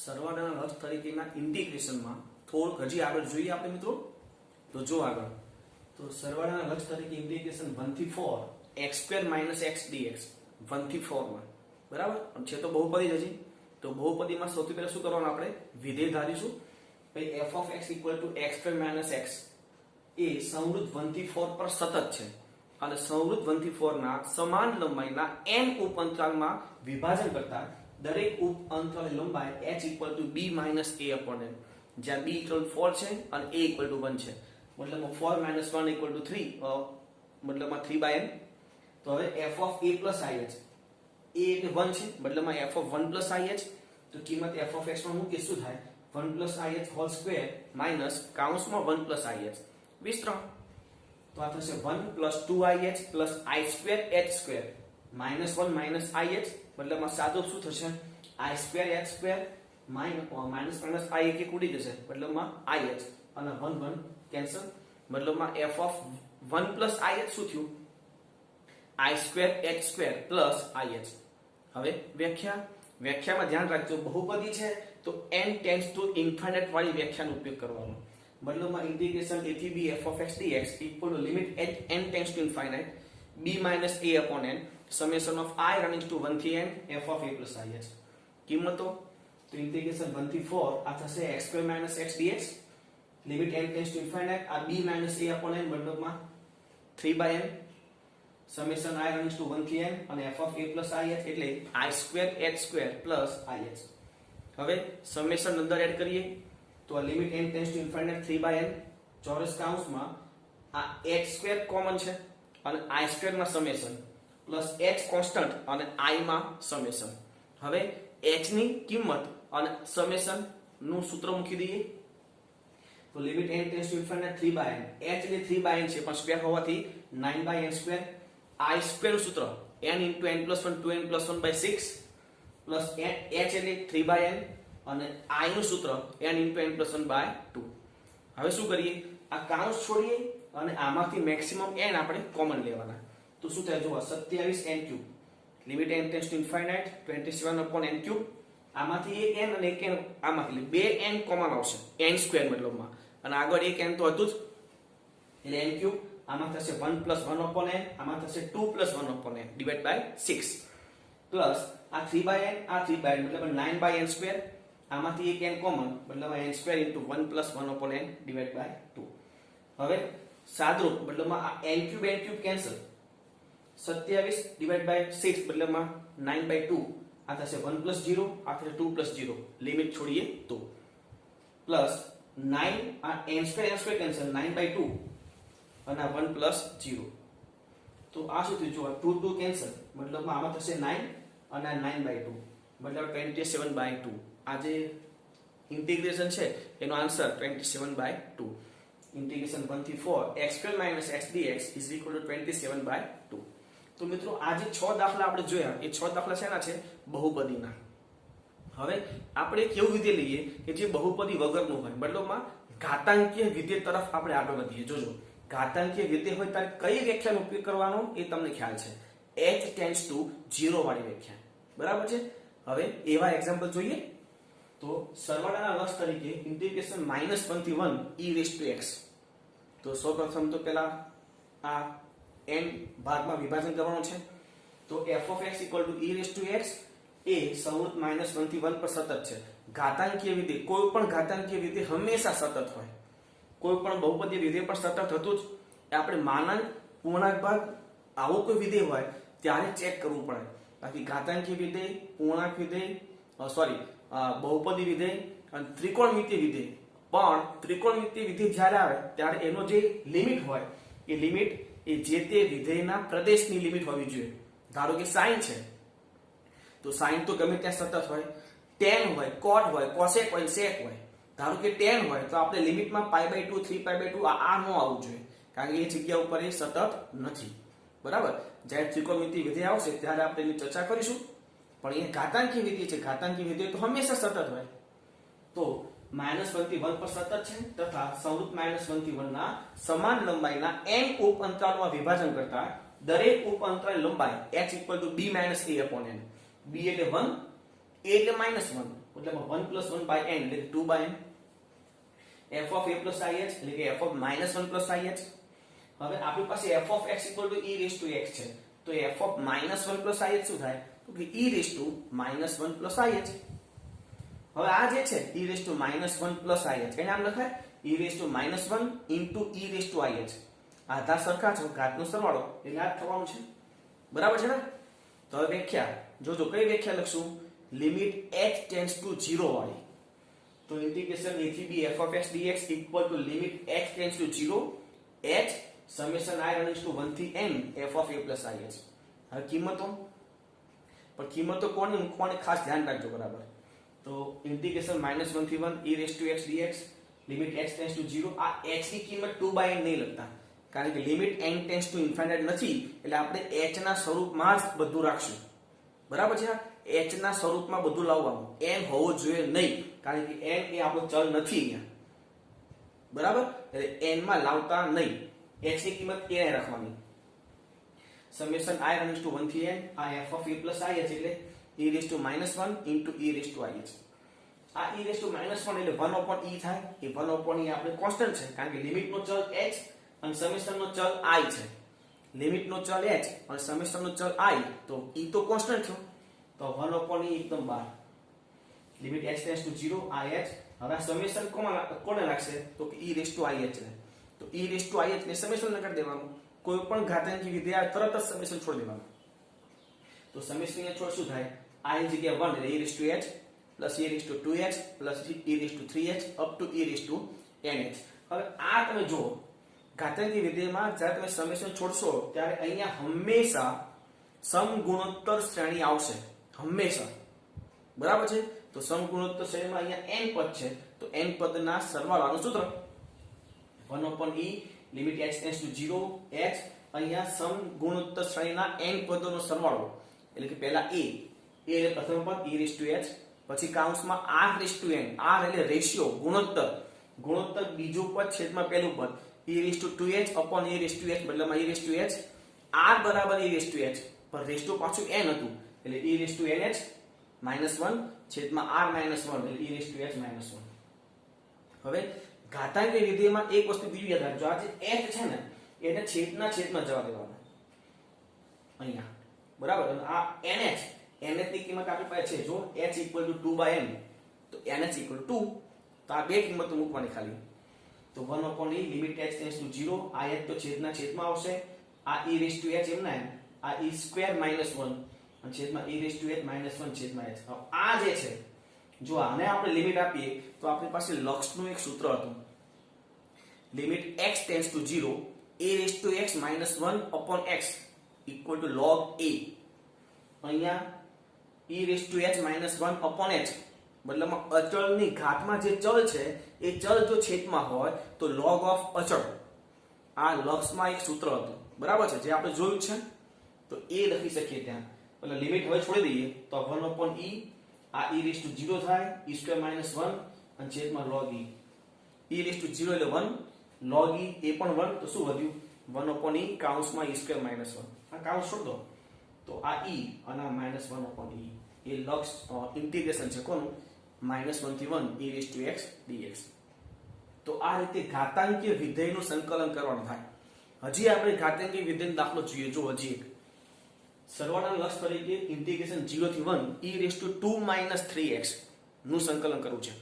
સરવાળાના લક્ષ તરીકેના ઇન્ટિગ્રેશનમાં થોડુંક હજી આગળ જોઈએ આપણે મિત્રો. તો જો આગળ તો સરવાળાના લક્ષ તરીકે ઇન્ટિગ્રેશન 1 થી 4 x² - x dx 1 થી 4 માં બરાબર છે. તો બહુપદી જ હજી. તો બહુપદીમાં સૌથી પહેલા શું કરવાનું આપણે વિધેય ધારીશું. ભાઈ f of x = x² - x એ સંવૃત 1 થી 4 પર સતત છે અને સંવૃત 1 થી 4 ના સમાન લંબાઈના n ઉપ અંતરાલમાં વિભાજન કરતા દરેક ઉપ અંતરાલની લંબાઈ h = b - a/n, જ્યાં b = 4 છે અને a = 1 છે. મતલબ 4 - 1 = 3, મતલબમાં 3/n. તો હવે f of a + ih, a એટલે 1 છે, મતલબમાં f of 1 + ih. તો કિંમત f of x માં મૂકીએ શું થાય 1 + ih હોલ સ્ક્વેર માઈનસ કૌંસમાં 1 + ih વિસ્તરણ. તો આ થશે 1 + 2ih + i²h² -1 - ih, મતલબમાં સાદો શું થશે i²h² માઈનસ i એક ઉડી જશે, મતલબમાં ih અને 1 1 કેન્સલ. મતલબમાં f of 1 + ih શું થયું i²h² + ih. હવે વ્યાખ્યામાં ધ્યાન રાખજો બહુપદી છે તો n → ∞ વાળી વ્યાખ્યાનો ઉપયોગ કરવાનો. મતલબમાં ઇન્ટિગ્રેશન a થી b f of x dx = limit n → ∞ b - a/n summation of I running to 1 થી n f of a + ih. કિંમતો તો ઇન્ટિગ્રેશન 1 થી 4 આ થશે x² - x dx limit n → ∞ આ b - a/n મતલબમાં 3/n summation I running to 1 થી n અને f of a + ih એટલે i²h² + ih. હવે સમેશન અંદર એડ કરીએ તો આ લિમિટ n → ∞ 3/n ચોરસ કૌંસમાં આ h² કોમન છે અને i² માં સમેશન પ્લસ h કોન્સ્ટન્ટ અને i માં સમેશન. હવે h ની કિંમત અને સમેશન નું સૂત્ર મૂકી દઈએ તો લિમિટ n → ∞ 3/n, h એટલે 3/n છે પણ સ્ક્વેર હોવાથી 9/n², i² નું સૂત્ર n * n + 1 2n + 1/6 plus h એટલે 3/n અને i નું સૂત્ર n * n + 1/2. હવે શું કરીએ આ કૌંસ છોડીએ અને આમાંથી મેક્સિમમ n આપણે કોમન લેવાના. તો શું થાય જો 27n³ લિમિટ n → ∞ 27/n³. આમાંથી એક n અને એક n આમાંથી બે n કોમન આવશે n² મતલબમાં અને આગળ એક n તો હતું જ એટલે n³ આમાં થશે 1 + 1/n, આમાં થશે 2 + 1/n / 6 પ્લસ આ 3/n આ 3/n મતલબ 9/n². આમાંથી એક n કોમન મતલબ n² * 1 + 1/n / 2. હવે સાદરૂપ મતલબમાં આ n³ કેન્સલ 27/6 મતલબમાં 9/2 આ થશે 1 + 0 આ થશે 2 + 0 લિમિટ છોડીએ તો પ્લસ 9 આ n² કેન્સલ 9/2 અને 1 + 0. તો આ શું થયું જો 2 2 કેન્સલ મતલબમાં આમાં થશે 9 અને 9/2 મતલબ 27/2. આ જે ઇન્ટિગ્રેશન છે એનો આન્સર 27/2. ઇન્ટિગ્રેશન 1 થી 4 x² - x dx = 27/2. તો મિત્રો આ જે 6 દાખલા આપણે જોયા એ 6 દાખલા શેના છે બહુપદીના. હવે આપણે એક એવું વિધેય લઈએ કે જે બહુપદી વગરનું હોય, મતલબમાં ઘાતાંકીય વિધેય તરફ આપણે આગળ વધીએ. જોજો ઘાતાંકીય વિધેય હોય ત્યારે કઈ વ્યાખ્યાનો ઉપયોગ કરવાનો એ તમને ખ્યાલ છે h → 0 વાળી વ્યાખ્યા, બરાબર છે. હવે એવા એક્ઝામ્પલ જોઈએ તો સરવાળાના લક્ષ તરીકે ઇન્ટિગ્રેશન -1 થી 1 e⁻x. તો સૌપ્રથમ તો પહેલા આ n ભાગમાં વિભાજન કરવાનું છે. તો f of x = e⁻x એ સંવૃત -1 થી 1 પર સતત છે. ઘાતાંકીય વિધેય કોઈ પણ ઘાતાંકીય વિધેય હંમેશા સતત હોય. કોઈ પણ બહુપદીય વિધેય પણ સતત હતું જ. આપણે માનાંક પૂર્ણાંક ભાગ આવો કોઈ વિધેય હોય ત્યારે ચેક કરવું પડે. બાકી ઘાતાંકીય વિધેય, પૂર્ણાંક વિધેય, બહુપદી વિધેય અને ત્રિકોણમિતિય વિધેય, પણ ત્રિકોણમિતિય વિધેય જ્યારે આવે ત્યારે એનો જે લિમિટ હોય એ લિમિટ એ જે તે વિધેયના પ્રદેશની લિમિટ હોવી જોઈએ. ધારો કે sin છે તો sin તો ગમે ત્યાં સતત હોય, tan હોય, cot હોય, cosec હોય, sec હોય. ધારો કે tan હોય તો આપણે લિમિટમાં π/2 3π/2 આ ન આવવું જોઈએ કારણ કે એ જગ્યા ઉપર એ સતત નથી, બરાબર. જ્યારે ત્રિકોણમિતિય વિધેય આવશે ત્યારે આપણે એની ચર્ચા કરીશું. પણ એ ઘાતાંકીય વિધેય છે, ઘાતાંકીય વિધેય તો હંમેશા સતત હોય. તો -1 થી 1 પર સતત છે તથા સંવૃત -1 થી 1 ના સમાન લંબાઈના n ઉપ અંતરાલોમાં વિભાજન કરતા દરેક ઉપ અંતરાલની લંબાઈ h = b - a/n. b એટલે 1, એટલે -1 મતલબ 1 + 1 / n એટલે 2/n f of a plus ih એટલે કે f of -1 plus ih હવે આપણી પાસે f of x e raised to x છે તો f of -1 plus ih શું થાય તો કે e raised to -1 plus ih હવે આ જે છે e raised to -1 plus ih એને આમ લખાય e raised to -1 into e raised to ih આધા સરખા છે ઘાતનો સરવાળો એટલે આ થવાનું છે બરાબર છે ને તો હવે વ્યાખ્યા જોજો કઈ વ્યાખ્યા લખશું લિમિટ h tends to 0 વાળી તો ઇન્ટિગ્રેશન a થી b f of x dx equal to limit h tends to 0 h summation I running to 1 થી n f of a plus ih હવે કિંમતો પણ કિંમતો કોની મૂકવાની ખાસ ધ્યાન રાખજો બરાબર તો ઇન્ટિગ્રેશન -1 થી 1 e raised to x dx limit h tends to 0 આ h ની કિંમત 2/n નહીં લખતા કારણ કે limit n tends to infinite નથી એટલે આપણે h ના સ્વરૂપમાં જ બધું રાખશું બરાબર છે h ના સ્વરૂપમાં બધું લાવવાનું n હોવો જોઈએ નહીં કારણ કે n એ આપણો ચલ નથી અહીંયા બરાબર એટલે n માં લાવતા નહીં h ની કિંમત a રાખવાની સમેશન I running to 1 થી n આ f of a plus ih એટલે e raised to -1 into e raised to ih આ e raised to -1 એટલે 1 upon e થાય એ 1 upon e આપણે કોન્સ્ટન્ટ છે કારણ કે લિમિટ નો ચલ h અને સમેશન નો ચલ i છે લિમિટ નો ચલ h અને સમેશન નો ચલ i તો e તો કોન્સ્ટન્ટ થયો તો 1 upon e એકદમ બહાર limit h tends to 0 i h હવે સમેશન કોને લાગશે તો કે e raised to ih છે તો e raised to ih ને સમેશન લગાડી દેવાનું કોઈ પણ ઘાતાંકી વિધેય તરત જ સમેશન છોડી દેવાનું તો સમેશન ને છોડ શું થાય i ની જગ્યાએ 1 એટલે e raised to h plus e raised to 2h plus e raised to 3h up to e raised to nh હવે આ તમે જો ઘાતાંકી વિધેયમાં જ્યારે તમે સમેશન છોડશો ત્યારે અહીંયા હંમેશા સમગુણોત્તર શ્રેણી આવશે હંમેશા બરાબર છે તો સમગુણોત્તર શ્રેણીમાં અહીંયા n પદ છે તો n પદના સરવાળાનું સૂત્ર 1 upon e limit h tends to 0 h અહીંયા સમગુણોત્તર શ્રેણીના n પદોનો સરવાળો એટલે કે પહેલા a એટલે પ્રથમ પદ e raised to h પછી કૌંસમાં r raised to n r એટલે રેશિયો ગુણોત્તર બીજું પદ છેદમાં પહેલું પદ e raised to 2h upon e raised to h બદલામાં e raised to h r બરાબર e raised to h પર રેશિયો પાછું n હતું એટલે e raised to nh -1 છેદમાં r -1 એટલે e raised to h -1 હવે ઘાતાંકીય વિધેયમાં એક વસ્તુ બીજી યાદ રાખજો આ જે h છે ને એને છેદમાં જવા દેવાનો અહીંયા બરાબર અને આ nh ની કિંમત આપણી પાસે છે જો h = 2/n તો nh = 2 તો આ બે કિંમતો મૂકવાની ખાલી તો 1 upon e limit h tends to 0 આ h તો છેદમાં આવશે આ e raised to h એમ ના આ e સ્ક્વેર -1 અને છેદમાં e raised to h -1 છેદમાં h આ જે છે જો આને આપણે લિમિટ આપીએ તો આપણી પાસે લક્ષનું એક સૂત્ર હતું limit x tends to 0 a raised to x -1 upon x equal to log a અહીંયા e raised to h -1 upon h મતલબમાં અચળની ઘાતમાં જે ચલ છે એ ચલ જો છેદમાં હોય તો log of અચળ આ લક્ષમાં એક સૂત્ર હતું બરાબર છે જે આપણે જોયું છે તો એ લખી શકીએ ત્યાં એટલે લિમિટ હવે છોડી દઈએ તો 1 upon e આ e raised to 0 થાય e સ્ક્વેર -1 અને છેદમાં log e raised to 0 એટલે 1 log e એ પણ 1 તો શું વધ્યું 1 upon e કૌંસમાં e સ્ક્વેર -1 આ કૌંસ છોડ દો તો આ e અને આ -1 upon e એ લક્ષ ઇન્ટિગ્રેશન છે કોનું -1 થી 1 e raised to x dx તો આ રીતે ઘાતાંકીય વિધેયનું સંકલન કરવાનું થાય હજી આપણે ઘાતાંકીય વિધેયનો દાખલો જોઈએ જો હજી એક સરવાળાના લક્ષ તરીકે ઇન્ટિગ્રેશન 0 થી 1 e raised to 2 - 3x નું સંકલન કરવું છે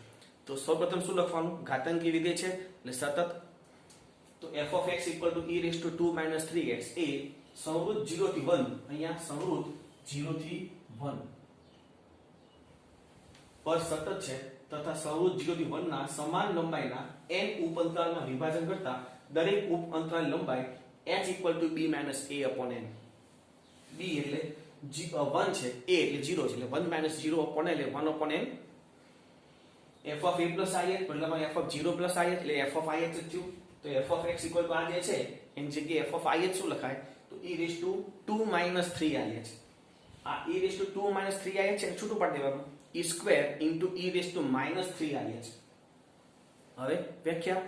તો સૌપ્રથમ શું લખવાનું ઘાતાંકીય વિધેય છે એટલે સતત તો f of x = e raised to 2 - 3x એ સંવૃત 0 થી 1 અહીંયા સંવૃત 0 થી 1 પર સતત છે તથા સંવૃત 0 થી 1 ના સમાન લંબાઈના n ઉપ અંતરાલમાં વિભાજન કરતા દરેક ઉપ અંતરાલની લંબાઈ h = b - a upon n b એટલે 1 છે a એટલે 0 છે એટલે 1 - 0 upon n એટલે 1 upon n f of a plus ih મતલબ f of 0 plus ih એટલે f of ih જ થયું તો f of x = આ જે છે એની જગ્યાએ f of ih શું લખાય તો e raised to 2 - 3ih આ e raised to 2 - 3ih છે છૂટું પાડી દેવાનું e square into e raised to -3ih હવે વ્યાખ્યા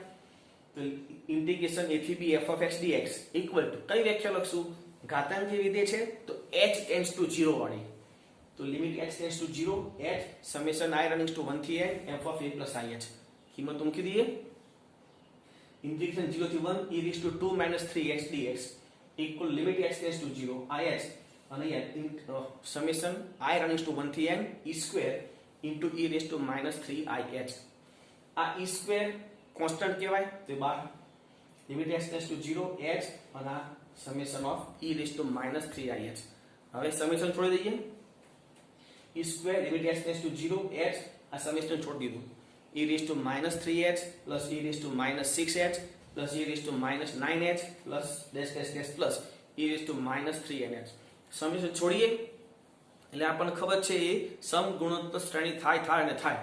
તો ઇન્ટિગ્રેશન a થી b f of x dx equal to કઈ વ્યાખ્યા લખશું ઘાતાંકીય વિધેય છે તો h tends to 0 વાળી तो limit h tends to 0 h summation i running to 1 થી n f of a plus ih કિંમત મૂકી દઈએ इंटीग्रेशन 0 થી 1 e raised to 2 minus 3x dx equal limit h tends to 0 ih અને અહીંયા summation i running to 1 થી n e square into e raised to minus 3ih આ e square constant કહેવાય તો બહાર limit h tends to 0 h અને આ summation of e raised to minus 3ih હવે સમેશન છોડી દઈએ e square limit h tends to 0 h આ સમેશન છોડી દીધું e raised to minus 3h plus e raised to minus 6h plus e raised to minus 9h plus dash dash dash plus e raised to minus 3nh summation છોડીએ એટલે આપણને ખબર છે એ સમ ગુણોત્તર શ્રેણી થાય અને થાય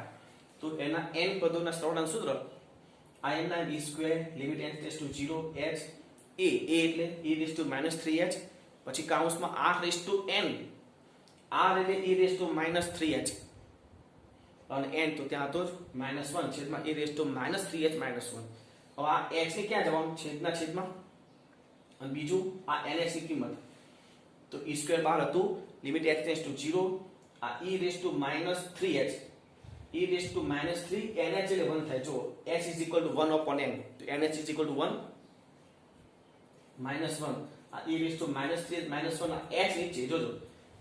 તો એના n પદોના સરવાળાનું સૂત્ર i ના b square limit n tends to 0 h a એટલે e raised to minus 3h પછી કૌંસમાં r raised to n r એટલે e raised to minus 3h અને n તો ત્યાં તો -1 છેદમાં e raised to minus 3h minus 1 હવે આ h ની ક્યાં જવાનું છેદના છેદમાં અને બીજું આ nh ની કિંમત તો e સ્ક્વેર બહાર હતું લિમિટ h ટેન્ડ્સ ટુ 0 આ e raised to minus 3h e raised to minus 3 nh એટલે 1 થાય જો h is equal to 1 upon n તો nh is equal to 1 minus 1 આ e raised to minus 3 minus 1 આ h નીચે જોજો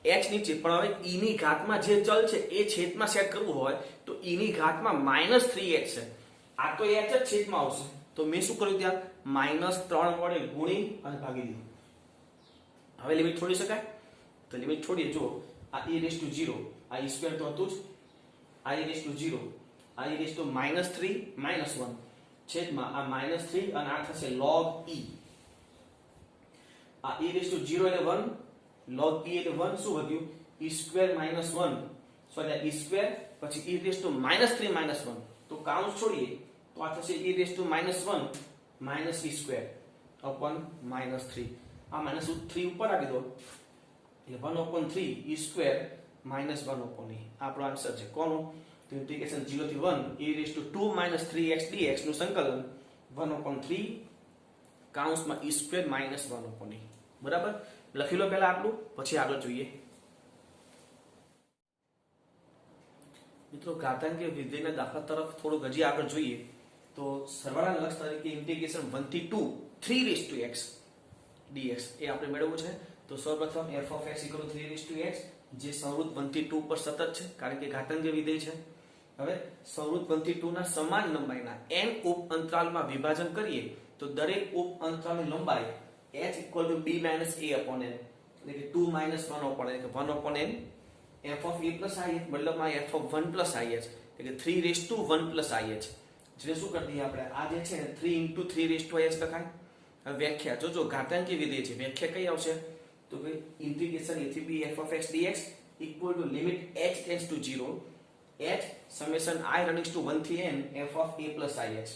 h નીચે પણ હવે e ની ઘાતમાં જે ચલ છે એ છેદમાં સેટ કરવું હોય તો e ની ઘાતમાં minus 3h છે આ તો h જ છેદમાં આવશે તો મેં શું કર્યું ત્યાં -3 વડે ગુણી અને ભાગી દીધું હવે લિમિટ છોડી શકાય તો લિમિટ છોડીએ જો આ e raised to 0 આ e સ્ક્વેર તો હતું જ i raised to 0 i raised to minus 3 minus 1 છેદમાં આ minus 3 અને આ થશે log e આ e raised to 0 એટલે 1 log e એટલે 1 શું વધ્યું e square minus 1 sorry e square પછી e raised to minus 3 minus 1 તો કાઉન્સ છોડીએ તો આ થશે e raised to minus 1 minus e square upon minus 3 આ minus 3 ઉપર આવી દો એટલે 1 upon 3 e square minus 1 upon e આપણો આન્સર છે કોનો તો ઇન્ટિગ્રેશન 0 થી 1 e raised to 2 minus 3x dx નું સંકલન 1 upon 3 કૌંસમાં e square minus 1 upon e બરાબર લખી લો પહેલા આટલું પછી આગળ જોઈએ મિત્રો ઘાતાંકીય વિધેયના દાખલા તરફ થોડું હજી આગળ જોઈએ તો સરવાળાના લક્ષ તરીકે ઇન્ટિગ્રેશન 1 થી 2 3 raised to x dx એ આપણે મેળવવું છે તો સૌપ્રથમ f of x = 3 raised to x જે સંવૃત્ત 1 થી 2 પર સતત છે કારણ કે ઘાતાંકીય વિધેય છે હવે સંવૃત્ત 1 થી 2 ના સમાન લંબાઈના n ઉપ અંતરાલમાં વિભાજન કરીએ તો દરેક ઉપ અંતરાલની લંબાઈ h = b - a upon n એટલે કે 2 - 1 upon n એટલે કે 1 upon n f of a plus ih મતલબમાં f of 1 plus ih એટલે કે 3 raised to 1 plus ih જે શું કરી દઈએ આપણે આ જે છે 3 into 3 raised to ih લખાય હવે વ્યાખ્યા જો ઘાતાંકીય વિધેય છે વ્યાખ્યા કઈ આવશે તો કે ઇન્ટિગ્રેશન a થી b f of x dx equal to limit h tends to 0 h summation i running to 1 થી n f of a plus ih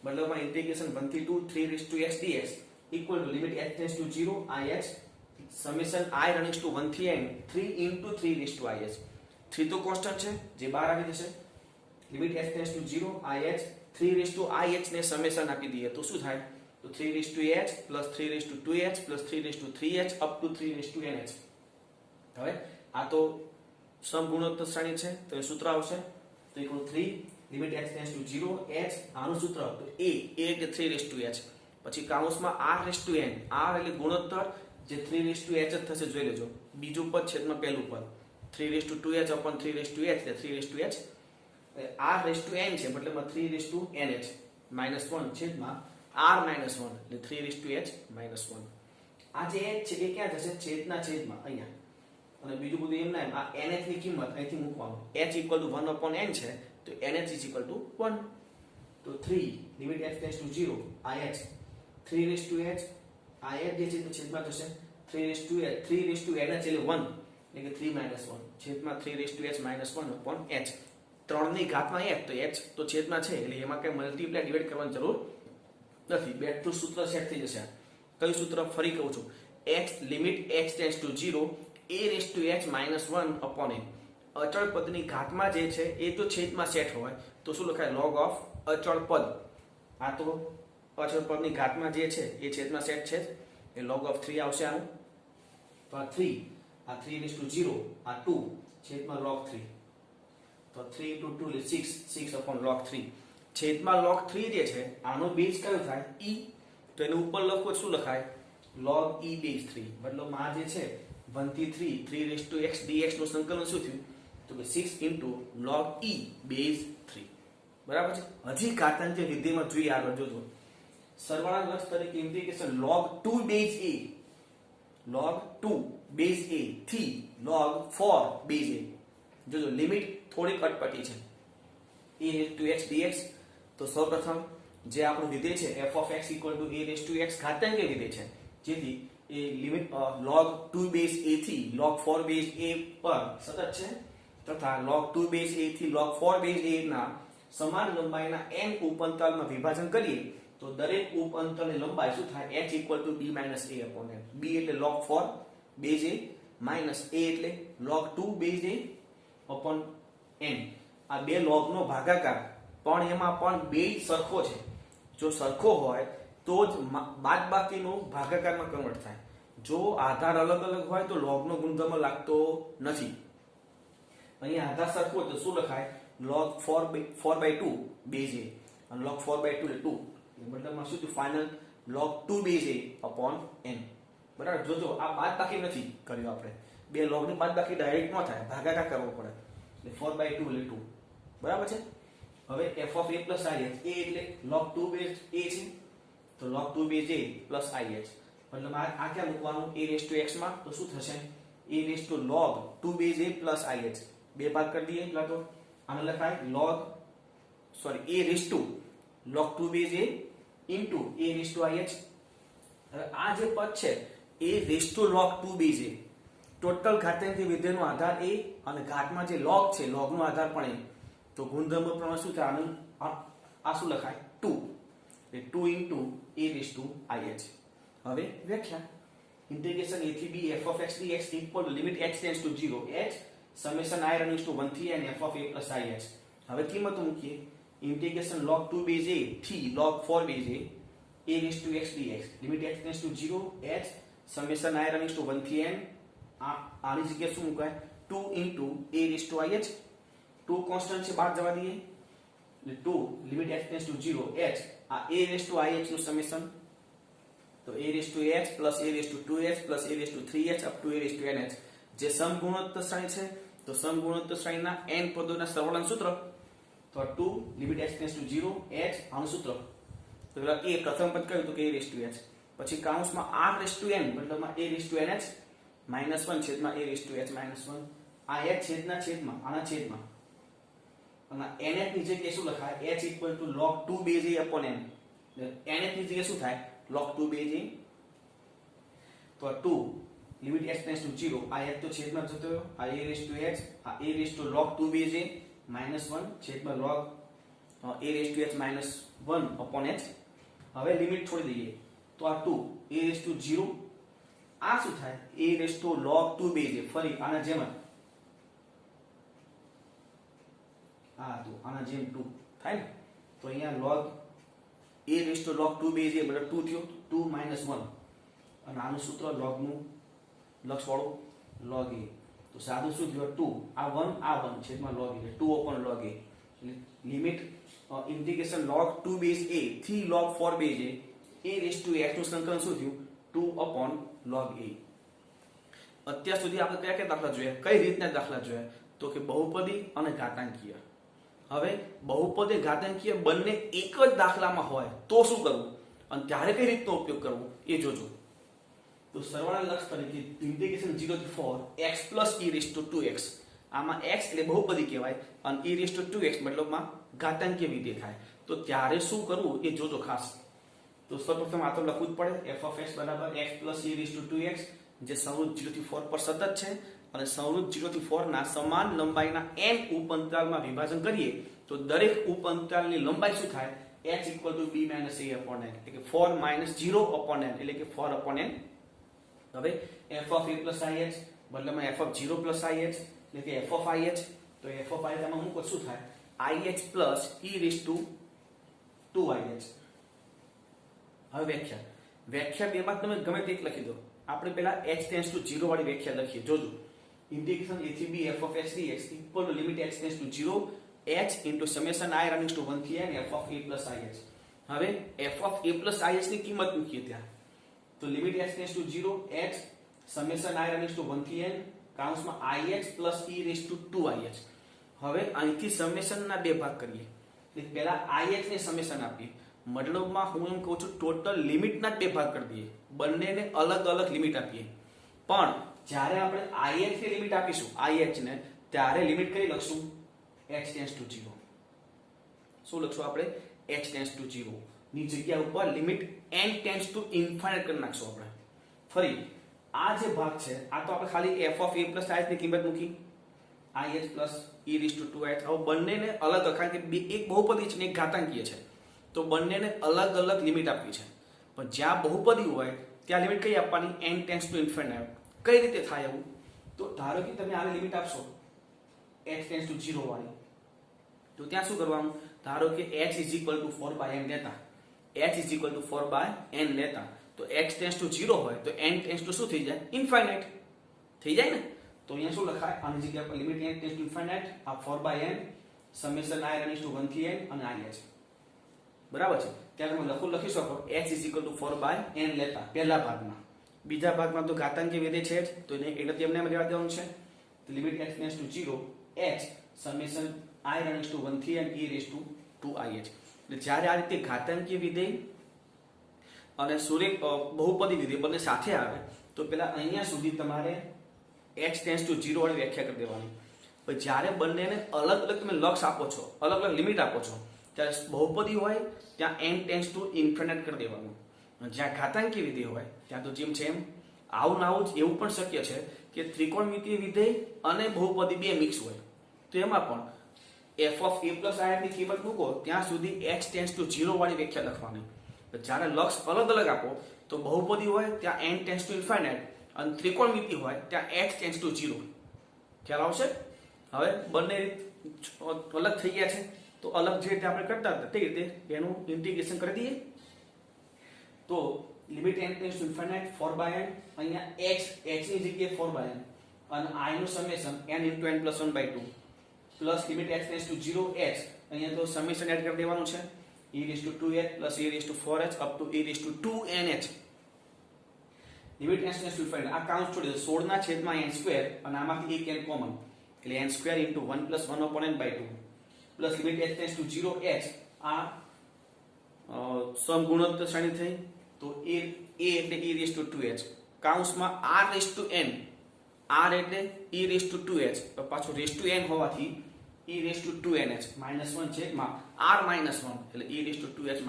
મતલબમાં ઇન્ટિગ્રેશન 1 થી 2 3 raised to x dx equal to limit h tends to 0 ih summation i running to 1 થી n 3 into 3 raised to ih 3 તો constant છે જે બહાર આવી જશે limit h tends to 0 ih 3 raised to ih ને સમેશન આપી દઈએ તો શું થાય તો 3 raised to h plus 3 raised to 2h plus 3 raised to 3h up to 3 raised to nh હવે આ તો સમગુણોત્તર શ્રેણી છે તો એ સૂત્ર આવશે તો = 3 limit h tends to 0 h આનું સૂત્ર તો a એટલે 3 raised to h પછી કૌંસમાં r raised to n r એટલે ગુણોત્તર જે 3 raised to h જ થશે જોઈ લેજો બીજું પદ છેદમાં પહેલું પદ 3 raised to 2h upon 3 raised to h એટલે 3 raised to h r raised to n છે મતલબમાં 3 raised to nh -1 છેદમાં r - 1 એટલે 3 raised to h -1 આ જે h છે એ ક્યાં જશે છેદના છેદમાં અહીંયા અને બીજું બધું એમ ના એમ આ nh ની કિંમત અહીંથી મૂકવાનું h = 1 upon n છે તો nh = 1 તો 3 limit h tends to 0 ih 3 raised to h ih જે છે તો છેદમાં જશે 3 raised to h 3 raised to n એટલે 1 એટલે કે 3 - 1 છેદમાં 3 raised to h -1 upon h 3 ની ઘાતમાં h તો h તો છેદમાં છે એટલે એમાં કઈ મલ્ટીપ્લાય ડિવાઇડ કરવાની જરૂર નથી બેઠું સૂત્ર સેટ થઈ જશે કયું સૂત્ર ફરી કહું છું h limit h tends to 0 a raised to h -1 upon n અચળ પદની ઘાતમાં જે છે એ તો છેદમાં સેટ હોય તો શું લખાય log of અચળ પદ આ તો અચળ પદની ઘાતમાં જે છે એ છેદમાં સેટ છે એ log of 3 આવશે આનું તો આ 3 આ 3 રેસ ટુ 0 આ 2 છેદમાં log 3 તો 3 into 2 એટલે 6 upon log 3 છેદમાં log 3 જે છે આનો બેઝ કયો થાય e તો એને ઉપર લખો શું લખાય log e base 3 મતલબ આ જે છે 1 થી 3 રેસ ટુ x dx નું સંકલન શું થયું તો કે 6 into log e base 3 બરાબર છે હજી ઘાતાંકીય વિધેયમાં જોઈએ આગળ જોજો સરવાળા લક્ષ તરીકે integration log 2 base a log 2 base a થી log 4 base a જોજો લિમિટ થોડીક અટપટી છે a raised to x dx તો સૌપ્રથમ જે આપણું વિધેય છે f of x equal to a raised to x ઘાતાંકીય વિધેય છે જેથી એ લિમિટ log 2 base a થી log 4 base a પર સતત છે તથા log 2 base a થી log 4 base a ના સમાન લંબાઈના n ઉપઅંતરાલમાં વિભાજન કરીએ તો દરેક ઉપઅંતરની લંબાઈ શું થાય h equal to b minus a upon n b એટલે log 4 base a minus a એટલે log 2 base a upon n આ બે log નો ભાગાકાર પણ એમાં પણ બે સરખો છે જો સરખો હોય તો જ બાદબાકીનો ભાગાકારમાં કન્વર્ટ થાય જો આધાર અલગ અલગ હોય તો log નો ગુણધર્મ લાગતો નથી અહીં આધાર સરખો તો શું લખાય log 4/2 base a અને log 4/2 એટલે 2 મતલબમાં શું થયું final log 2 base a upon n બરાબર જોજો આ બાદબાકી નથી કર્યો આપણે બે log ની બાદબાકી ડાયરેક્ટ ન થાય ભાગાકાર કરવો પડે એટલે 4/2 એટલે 2 બરાબર છે હવે f of a plus ih a એટલે log 2 base a છે તો log 2 base a plus ih મતલબ આ ક્યાં મૂકવાનું a raised to x માં તો શું થશે a raised to log 2 base a plus ih બે ભાગ કરી દઈએ એટલે તો આને લખાય a raised to log 2 base a into a raised to ih હવે આ જે પદ છે a raised to log 2 base a total ઘાતાંકીય વિધેયનો આધાર a અને ઘાતમાં જે log છે log નો આધાર પણ a તો ગુણધર્મ પ્રમાણે શું થાય આ શું લખાય 2 એટલે 2 into a raised to ih હવે વ્યાખ્યા integration a થી b f of x dx equal to limit x tends to 0 h summation I running to 1 થી n f of a plus ih હવે કિંમતો મૂકીએ integration log 2 base a થી log 4 base a raised to x dx limit x tends to 0 h summation I running to 1 થી n આની જગ્યાએ શું મુકાય 2 into a raised to ih 2 constant છે બહાર જવા દઈએ એટલે 2 limit x tends to 0 h આ a raised to ih નું સમેશન તો a raised to h plus a raised to 2h plus a raised to 3h up to a raised to nh જે સમગુણોત્તર શ્રેણી છે તો સમગુણોત્તર શ્રેણીના n પદોના સરવાળાનું સૂત્ર તો 2 limit x tends to 0 h આનું સૂત્ર તો પેલા a પ્રથમ પદ કયું તો કે a raised to h પછી કૌંસમાં r raised to n મતલબમાં a raised to nh -1 છેદમાં a raised to h -1 આ h છેદના છેદમાં આના છેદમાં અને nth ની જગ્યાએ શું લખાય h equal to log 2 base a upon n nth ની જગ્યાએ શું થાય log 2 base a તો 2 limit x tends to 0 આ h તો છેદમાં જતો રહ્યો આ a raised to h આ a raised to log 2 base a -1 છેદમાં log a raised to h -1 upon h હવે લિમિટ છોડી દઈએ તો આ 2 a raised to 0 આ શું થાય a raised to log 2 base a ફરી આના જેમ તો આના જેમ 2 થાય ને તો અહીંયા log a raised to log 2 base a બરાબર 2 થયો 2 -1 અને આનું સૂત્ર log નું લક્ષ વાળો log a તો સાદું શું થયું 2 આ 1 છેદમાં log a 2 upon log a એટલે limit integration log 2 base a થી log 4 base a raised to x નું સંકલન શું થયું 2 upon log a અત્યાર સુધી આપણે કયા કયા દાખલા જોયા કઈ રીતના દાખલા જોયા તો કે બહુપદી અને ઘાતાંકીય હવે બહુપદી ઘાતાંકીય બંને એક જ દાખલામાં હોય તો શું કરવું અને ત્યારે કઈ રીતનો ઉપયોગ કરવો એ જોજો તો સરવાળા લક્ષ તરીકે ઇન્ટિગ્રેશન 0 થી 4 x e raised to 2x આમાં x એટલે બહુપદી કહેવાય અને e raised to 2x મતલબમાં ઘાતાંકીય વિધેય થાય તો ત્યારે શું કરવું એ જોજો ખાસ તો સૌપ્રથમ આ તો લખવું જ પડે f of x બરાબર x e raised to 2x જે સંવૃત 0 થી 4 પર સતત છે અને સંવૃત 0 થી 4 ના સમાન લંબાઈના n ઉપઅંતરાલમાં વિભાજન કરીએ તો દરેક ઉપઅંતરાલની લંબાઈ શું થાય h equal to b minus a upon n એટલે કે 4 minus 0 upon n એટલે કે 4 upon n હવે f of a plus ih બદલામાં f of 0 plus ih એટલે કે f of ih તો f of ih માં મૂકો શું થાય ih plus e raised to 2ih હવે વ્યાખ્યા બેમાં તમે ગમે તે એક લખી દો આપણે પહેલા h ટેન્ડ્સ ટુ 0 વાળી વ્યાખ્યા લખીએ. જોજો, ઇન્ટિગ્રેશન a થી b f of h dx equal to limit h tends to 0 h into summation i running to 1 થી n f of a plus ih. હવે f of a plus ih ની કિંમત મૂકીએ ત્યાં, તો limit h tends to 0 h summation i running to 1 થી n કાઉન્સમાં ih plus e raise to 2ih. હવે અહીંથી સમેશન ના બે ભાગ કરીએ. એટલે પહેલા ih ને સમેશન આપીએ, મતલબમાં હું એમ કહું છું ટોટલ લિમિટ ના બે ભાગ કરી દઈએ, બંનેને અલગ અલગ લિમિટ આપીએ. પણ જ્યારે આપણે ih ની લિમિટ આપીશું ih ને, ત્યારે લિમિટ કઈ લખશું? h tends to 0. શું લખશું આપણે? h ટેન્ડ્સ ટુ 0 ની જગ્યા ઉપર limit n tends to infinite કરી નાખશું આપણે. ફરી આ જે ભાગ છે આ તો આપણે ખાલી f of a plus ih ની કિંમત મૂકી, ih plus e raised to 2h. હવે બંનેને અલગ, કારણ કે એક બહુપદી છે ને એક ઘાતાંકીય છે, તો બંનેને અલગ અલગ લિમિટ આપવી છે. પણ જ્યાં બહુપદી હોય ત્યાં લિમિટ કઈ આપવાની? n tends to infinite. કઈ રીતે થાય એવું? તો ધારો કે તમે આને લિમિટ આપશો h ટેન્ડ્સ ટુ 0 વાળી, તો ત્યાં શું કરવાનું? ધારો કે h is equal to 4/n લેતા, h is equal to 4/n લેતા, તો x ટેન્ડ્સ ટુ 0 હોય તો n ટેન્ડ્સ ટુ શું થઈ જાય? ઇન્ફાઇનાઇટ થઈ જાય ને. તો અહીંયા શું લખાય? આની જગ્યા પર limit n tends to infinite, આ 4/n summation i running to 1 થી n અને ih. બરાબર છે? ત્યારે તમે લખી શકો h is equal to 4/n લેતા પહેલા ભાગમાં. બીજા ભાગમાં તો ઘાતાંકીય વિધેય છે જ, તો એટલે એમને એમ રહેવા દેવાનું છે. તો limit h tends to 0 h summation i running to 1 થી n e raise to 2ih. એટલે જ્યારે આ રીતે ઘાતાંકીય વિધેય અને બહુપદી વિધેય બંને સાથે આવે, તો પેલા અહીંયા સુધી તમારે h ટેન્ડ્સ ટુ 0 વાળી વ્યાખ્યા કરી દેવાની. પણ જ્યારે બંનેને અલગ અલગ તમે લક્ષ આપો છો, અલગ અલગ લિમિટ આપો છો, ત્યારે બહુપદી હોય ત્યાં n ટેન્ડ્સ ટુ ઇન્ફાઇનાઇટ કરી દેવાનું. જ્યાં ઘાતાંકીય વિધેય હોય ત્યાં તો જેમ છે એમ આવું ના આવું જ. એવું પણ શક્ય છે કે ત્રિકોણમિતિય વિધેય અને બહુપદી બે મિક્સ હોય, તો એમાં પણ f of a plus i ની કિંમત મૂકો ત્યાં સુધી h ટેન્ડ્સ ટુ 0 વાળી વ્યાખ્યા લખવાની. જ્યારે લક્ષ અલગ અલગ આપો તો બહુપદી હોય ત્યાં n ટેન્ડ્સ ટુ ઇન્ફાઇનાઇટ અને ત્રિકોણમિતિ હોય ત્યાં h ટેન્ડ્સ ટુ 0. ખ્યાલ આવશે? હવે બંને અલગ થઈ ગયા છે, તો અલગ જે રીતે આપણે કરતા હતા તે રીતે એનું ઇન્ટિગ્રેશન કરી દઈએ. તો limit n tends to infinite 4/n, અહીંયા h ની જગ્યાએ 4/n અને i નું summation n * n + 1/2 plus limit h tends to 0 h, અહીંયા તો સમેશન એડ કરી દેવાનું છે, e raised to 2h plus e raised to 4h up to e raised to 2nh. Limit n tends to infinite. આ count છોડી દો, 16 ના છેદમાં n સ્ક્વેર અને આમાંથી એક n કોમન, એટલે n square * 1 + 1/n/2 plus limit h tends two 0h. આ સમગુણોત્તર શ્રેણી થઈ, તો a એટલે e raised to 2h કાઉન્સમાં r raised to n, r એટલે e raised to 2h, તો પાછું raised to n હોવાથી e raised to 2nh -1 છેદમાં r - 1 એટલે e raised to 2h -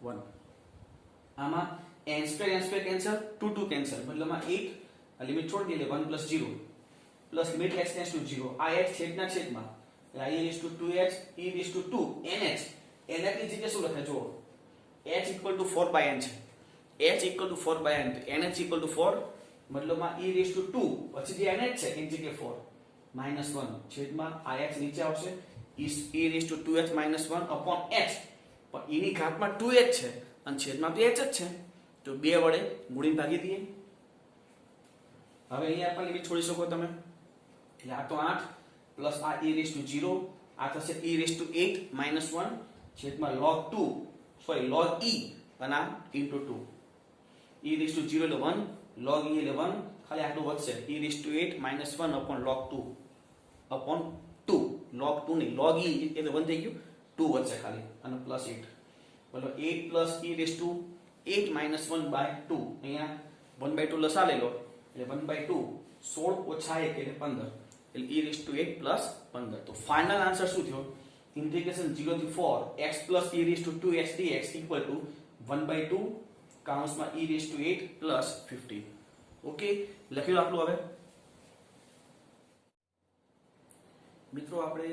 1. આમાં n સ્ક્વેર કેન્સલ, 2 કેન્સલ, મતલબમાં 8, લિમિટ છોડી દે એટલે 1 + 0 plus limit h tends to 0, આ h છેદના છેદમાં એટલે e raised to 2h e raised to 2nh. nh ની જગ્યાએ શું લખે? જો h = 4/n છે, h = 4/n, તો nh = 4, મતલબમાં e raised to 2 પછી જે nh છે એની જગ્યાએ 4 -1 છેદમાં આ h નીચે આવશે, e raised to 2h - 1 upon h, પણ e ની ઘાતમાં 2h છે અને છેદમાં તો h જ છે, તો 2 વડે ગુણી ભાગી દઈએ. હવે અહીંયા પણ લિમિટ છોડી શકો તમે, એટલે આ તો 8 પ્લસ આ e raised to 0, આ થશે e raised to 8 - 1 છેદમાં log 2 સોરી log e અને આ into 2, e raised to 0 એટલે 1, log e એટલે 1, ખાલી આટલું વધશે, e raised to 8 - 1 upon log 2 upon 2, log 2 નહીં, log e એટલે 1 થઈ ગયું, 2 વધશે ખાલી અને પ્લસ 8, બોલો 8 પ્લસ e raised to 8 - 1/2, અહીંયા 1/2 લસા લઈ લો એટલે 1/2, 16 ઓછા 1 એટલે 15, એટલે e raised to 8 પ્લસ 15. તો ફાઇનલ આન્સર શું થયો? ઇન્ટિગ્રેશન 0 થી 4 x plus e raised to 2x dx equal to 1/2 કાઉન્સમાં e raised to 8 plus 15. Okay, લખી લો આટલું. હવે મિત્રો આપણે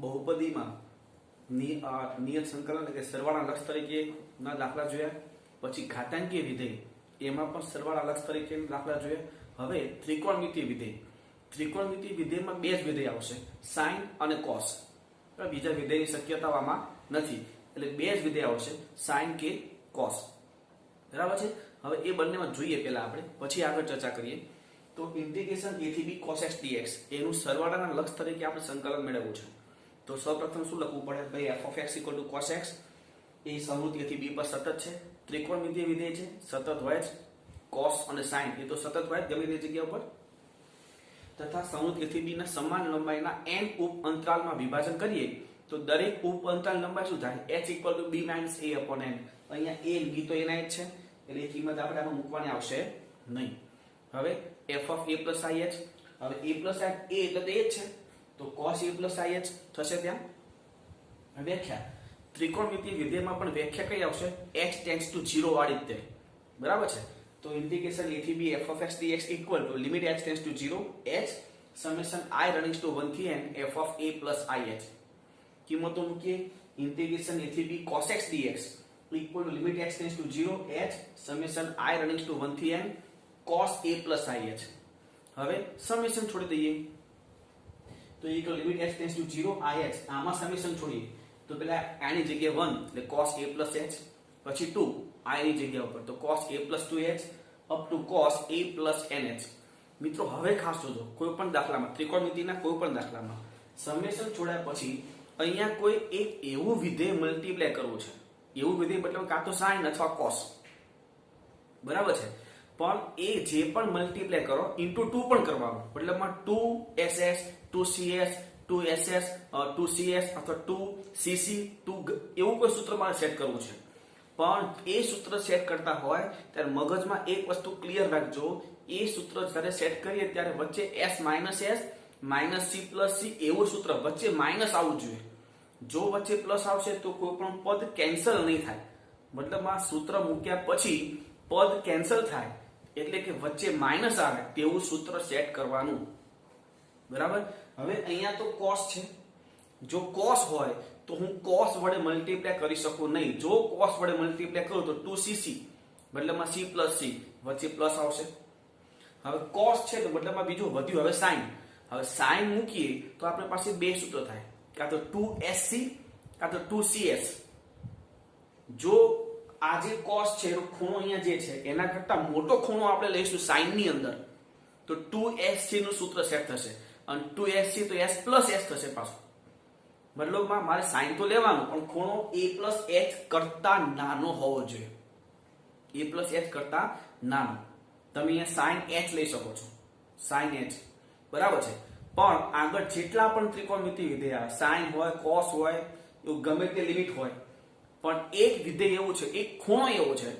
બહુપદીમાં નિયત સંકલન એટલે કે સરવાળા લક્ષ તરીકેના દાખલા જોયા, પછી ઘાતાંકીય વિધેય એમાં પણ સરવાળા લક્ષ તરીકેના દાખલા જોયા. હવે ત્રિકોણમિતિય વિધેય, ત્રિકોણમિતિય વિધેયમાં બે જ વિધેય આવશે, sin અને cos. બીજા વિધેયની શક્યતા આમાં નથી, એટલે બે જ વિધેય આવશે, sin કે cos. બરાબર છે? હવે એ બંનેમાં જોઈએ પહેલા આપણે, પછી આગળ ચર્ચા કરીએ. તો ઇન્ટિગ્રેશન a થી b cos x dx એનું સરવાળાના લક્ષ તરીકે આપણે સંકલન મેળવવું છે. તો સૌપ્રથમ શું લખવું પડે? ભાઈ f of x equal to cos x A સંવૃત્તિ a થી b પર સતત છે, ત્રિકોણમિતિય વિધેય છે, સતત હોય જ. cos અને sin એ તો સતત હોય જ ગમે તે જગ્યા ઉપર. તથા સંવૃત્તિ a થી b ના સમાન લંબાઈના n ઉપ અંતરાલમાં વિભાજન કરીએ તો દરેક ઉપ અંતરાલ લંબાઈ શું થાય? h equal to b minus a upon n. અહીંયા a અને b તો એના જ છે એટલે એ કિંમત આપણે આમાં મૂકવાની આવશે નહીં. હવે f of a plus ih, હવે a plus i a એટલે તો એ જ છે, તો cos a plus ih થશે. ત્યાં વ્યાખ્યા ત્રિકોણમિતિય વિધેયમાં પણ વ્યાખ્યા કઈ આવશે? h tends to 0 વાળી રીતે, બરાબર છે. તો ઇન્ટિગ્રેશન a થી b f of x dx equal to limit h tends to 0 h summation I running to 1 થી n f of a plus ih. કિંમતો મૂકીએ. ઇન્ટિગ્રેશન a થી b cos x dx equal to limit x tends to 0 h summation I running to 1 થી n cos a plus ih. હવે summation છોડી દઈએ તો equal limit x tends to 0 ih. આમાં summation છોડીએ તો પેલા i ની જગ્યાએ 1 એટલે cos a plus h, પછી 2 i ની જગ્યા ઉપર તો cos a plus 2h up to cos a plus nh. મિત્રો હવે ખાસ જોજો, કોઈ પણ દાખલામાં, ત્રિકોણમિતિના કોઈ પણ દાખલામાં સમેશન છોડ્યા પછી અહીંયા કોઈ એક એવું વિધેય મલ્ટીપ્લાય કરવું છે. એવું વિધેય મતલબ કાં તો sin અથવા cos, બરાબર છે. પણ એ જે પણ મલ્ટીપ્લાય કરો ઇન્ટુ 2 પણ કરવાનું, મતલબમાં 2ss 2cs 2ss 2cs અથવા 2cc 2 એવું કોઈ સૂત્ર મારે સેટ કરવું છે. પણ એ સૂત્ર સેટ કરતા હોય ત્યારે મગજમાં એક વસ્તુ ક્લિયર રાખજો, એ સૂત્ર જ્યારે સેટ કરીએ ત્યારે વચ્ચે s minus c plus c એવું સૂત્ર વચ્ચે માઇનસ આવવું જોઈએ. જો વચ્ચે પ્લસ આવશે તો કોઈ પણ પદ કેન્સલ નહીં થાય, મતલબ આ સૂત્ર મૂક્યા પછી પદ કેન્સલ થાય એટલે કે વચ્ચે માઇનસ આવે તેવું સૂત્ર સેટ કરવાનું, બરાબર. હવે અહીંયા તો cos છે, જો cos હોય તો હું cos વડે મલ્ટીપ્લાય કરી શકું નહીં. જો cos વડે મલ્ટીપ્લાય કરું તો 2cc મતલબમાં c plus c વચ્ચે પ્લસ આવશે. હવે cos છે તો મતલબમાં બીજું વધ્યું હવે sin. હવે sin મૂકીએ તો આપણી પાસે બે સૂત્ર થાય, કાં તો 2sc કાં તો 2cs. જો આ જે cos છે એનો ખૂણો અહીંયા જે છે એના કરતા મોટો ખૂણો આપણે લઈશું sin ની અંદર તો 2sc નું સૂત્ર સેટ થશે અને 2sc તો s plus s થશે પાછું. મતલબમાં મારે sin તો લેવાનું પણ ખૂણો a plus h કરતા નાનો હોવો જોઈએ, a plus h કરતા નાનો. તમે અહીંયા sin h લઈ શકો છો, sin h, બરાબર છે. પણ આગળ જેટલા પણ ત્રિકોણમિતિય વિધેય sin હોય cos હોય એવું ગમે તે લિમિટ હોય, પણ એક વિધેય એવું છે, એક ખૂણો એવો છે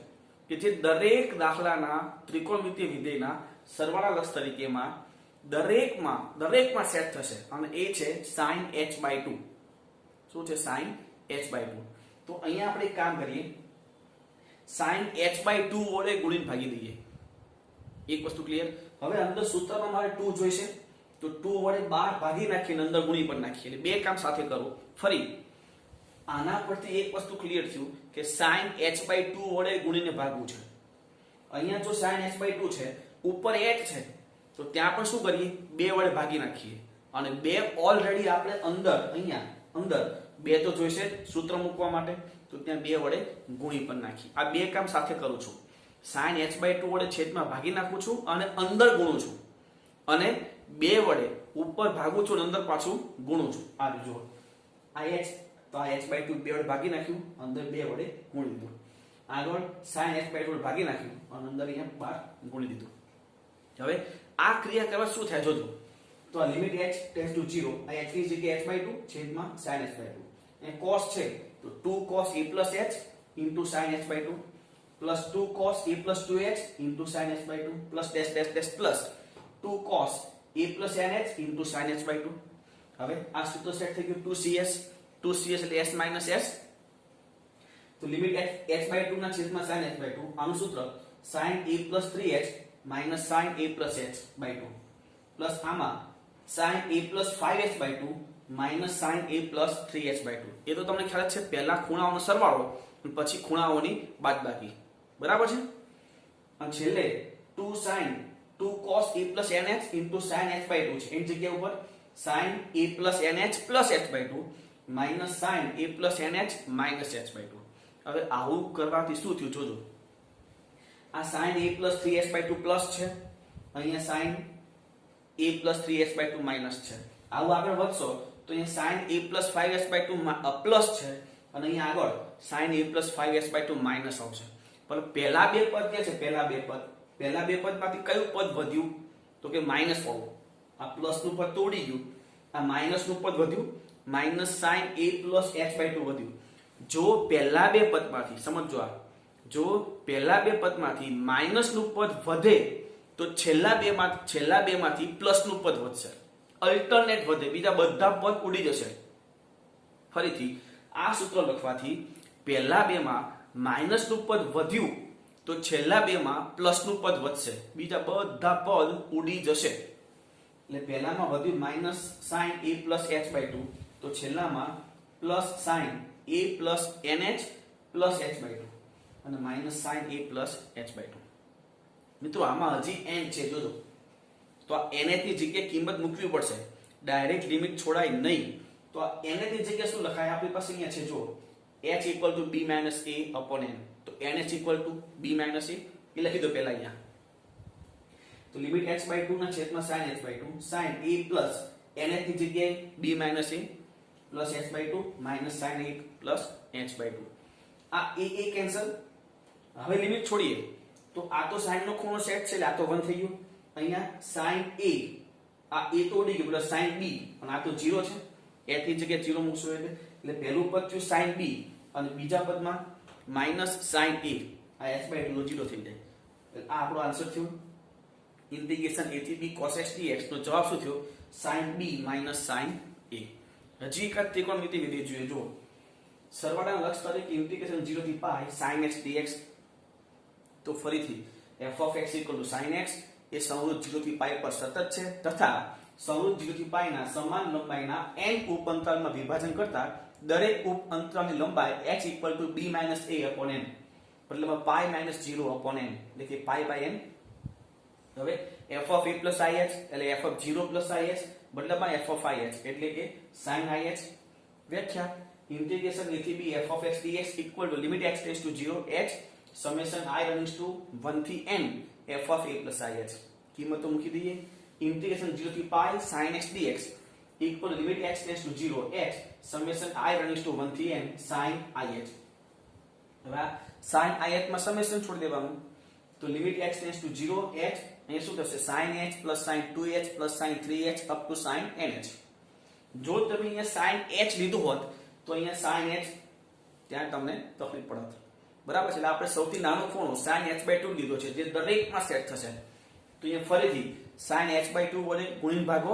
કે જે દરેક દાખલાના ત્રિકોણમિતિય વિધેયના સરવાળા લક્ષ તરીકેમાં દરેકમાં સેટ થશે અને એ છે sin h/2. શું છે? sin h/2. તો અહીંયા આપણે એક કામ કરીએ, sin h/2 વડે ગુણીને ભાગી દઈએ. એક વસ્તુ ક્લિયર. હવે અંદર સૂત્રમાં મારે 2 જોઈશે તો 2 વડે 12 ભાગી નાખીને અંદર ગુણી પણ નાખીએ એટલે બે કામ સાથે કરો. ફરી આના પરથી એક વસ્તુ ક્લિયર થયું કે sin h/2 વડે ગુણીને ભાગવું છે. અહીંયા જો sin h/2 છે ઉપર h છે તો ત્યાં પણ શું કરીએ? 2 વડે ભાગી નાખીએ અને 2 ઓલરેડી આપણે અહીંયા અંદર 2 તો જોઈશે સૂત્ર મૂકવા માટે તો ત્યાં 2 વડે ગુણી પણ નાખી. આ બે કામ સાથે કરું છું. sin h/2 વડે છેદમાં ભાગી નાખું છું અને અંદર ગુણું છું અને 2 વડે ઉપર ભાગું છું અને અંદર પાછું ગુણું છું. આ જો આ h તો આ h/2 2 વડે ભાગી નાખ્યું, અંદર 2 વડે ગુણી દીધું. આગળ sin h/2 વડે ભાગી નાખ્યું અને અંદર અહીંયા 12 ગુણી દીધું. હવે આ ક્રિયા કરવા શું થાય જોજો. તો આ લિમિટ h ટેન્ડ્સ ટુ 0, આ h ની જગ્યાએ h/2 છેદમાં sin h/2. અને cos છે તો 2 cos a plus h into sin h/2 plus 2 cos a plus 2h into sin h/2 plus dash dash dash plus 2 cos a plus nh into sin h/2. હવે આ સૂત્ર set થઈ ગયું 2cs એટલે s minus s. તો limit h/2 ના છેદમાં sin h/2 આનું સૂત્ર sin a plus 3h minus sin a plus h/2 plus આમાં sin a plus 5h/2 minus sin a plus 3h/2. એ તો તમને ખ્યાલ છે પહેલા ખૂણાઓનો સરવાળો અને પછી ખૂણાઓની બાદબાકી, બરાબર છે. અને છેલ્લે 2 cos a plus nh into sin h/2 છે એની જગ્યા ઉપર sin a plus nh plus h/2 minus sin a plus nh minus h/2. હવે આવું કરવાથી શું થયું જોજો. આ sin a plus 3s/2 plus છે, અહીંયા sin a plus 3s/2 minus છે. આવું આગળ વધશો તો અહીંયા sin a plus 5s/2 plus છે અને અહીંયા આગળ sin a plus 5s/2 minus આવશે. પણ પહેલા બે પદ કે છે, પહેલા બે પદમાંથી કયું પદ વધ્યું તો કે માઇનસ વાળું. આ પ્લસ નું પદ તોડી ગયું, આ માઇનસ નું પદ વધ્યું, minus sin a plus h/2 વધ્યું. જો પહેલા બે પદમાંથી સમજો, આ જો પહેલા બે પદમાંથી માઇનસ નું પદ વધે તો છેલ્લા બે માંથી પ્લસ નું પદ વધશે. અલ્ટરનેટ વધે, બીજા બધા પદ ઉડી જશે. ફરીથી આ સૂત્ર લખવાથી પહેલા બે માં માઇનસ નું પદ વધ્યું તો છેલ્લા બે માં પ્લસ નું પદ વધશે, બીજા બધા પદ ઉડી જશે. એટલે પહેલામાં વધ્યું minus sin a plus h/2 તો છેલ્લામાં plus sin a plus nh plus h/2 અને minus sin a plus h/2. મિત્રો આમાં હજી n છે, જોજો. તો આ nh ની જગ્યાએ કિંમત મૂકવી પડશે, ડાયરેક્ટ લિમિટ છોડાય નહીં. તો આ nh ની જગ્યાએ શું લખાય? આપણી પાસે અહીંયા છે, જો h equal to b minus a upon n. તો nh equal to b minus a એ લખી દો પહેલા અહીંયા. તો લિમિટ h/2 ના છેદમાં sin h/2, sin a plus nh ની જગ્યાએ b minus a plus h/2 minus sin a plus h/2. આ a કેન્સલ. હવે લિમિટ છોડીએ તો આ તો sin નો ખૂણો સેટ છે એટલે આ તો 1 થઈ ગયું. અહીંયા sin a, આ a તો ઉડી ગયું, પ્લસ sin b અને આ તો 0 છે, h ની જગ્યાએ 0 મૂકશો એટલે પહેલું પદ થયું sin b અને બીજા પદમાં માઈનસ sin a, આ h/2 નો 0 થઈ જાય. એટલે આ આપણો આન્સર થયો. ઇન્ટિગ્રેશન a થી b cos x dx નો જવાબ શું થયો? sin b minus sin a. હજી એક ત્રિકોણમિતિ વિધિ જોઈએ. જો સરવાળાના લક્ષ તરીકે ઇન્ટિગ્રેશન 0 થી π sin x dx, તો ફરીથી f of x equal to sin x એ સંવૃત્ત 0 થી π પર સતત છે તથા સંવૃત્ત 0 થી π ના સમાન લંબાઈના n ઉપ અંતરાલમાં વિભાજન કરતા દરેક ઉપ અંતરાલની લંબાઈ x equal to b minus a upon n, મતલબ π minus 0 upon n, એટલે કે π by n. હવે f of a plus ih એટલે f of 0 plus ih મતલબમાં f of ih એટલે કે sin ih. વ્યાખ્યા integration a થી b f of x dx equal to limit x tends to 0 h summation I runs to 1 થી n f of a plus ih. કિંમતો મૂકી દઈએ. integration 0 થી π sin x dx equal to limit x tends to 0 h summation I runs to 1 થી n sin ih. હવે sin ih માં summation છોડી દેવાનું તો limit x tends to 0 h અહીંયા શું થશે? sin h plus sin 2h plus sin 3h up to sin nh. જો તમે અહીંયા sin h લીધું હોત તો અહીંયા sin h ત્યાં તમને તકલીફ પડત. બરાબર છે? એટલે આપણે સૌથી નાનો ખૂણો sin h/2 લીધો છે જે દરેકમાં સેટ થશે. તો અહીંયા ફરીથી sin h/2 વડે ગુણીને ભાગો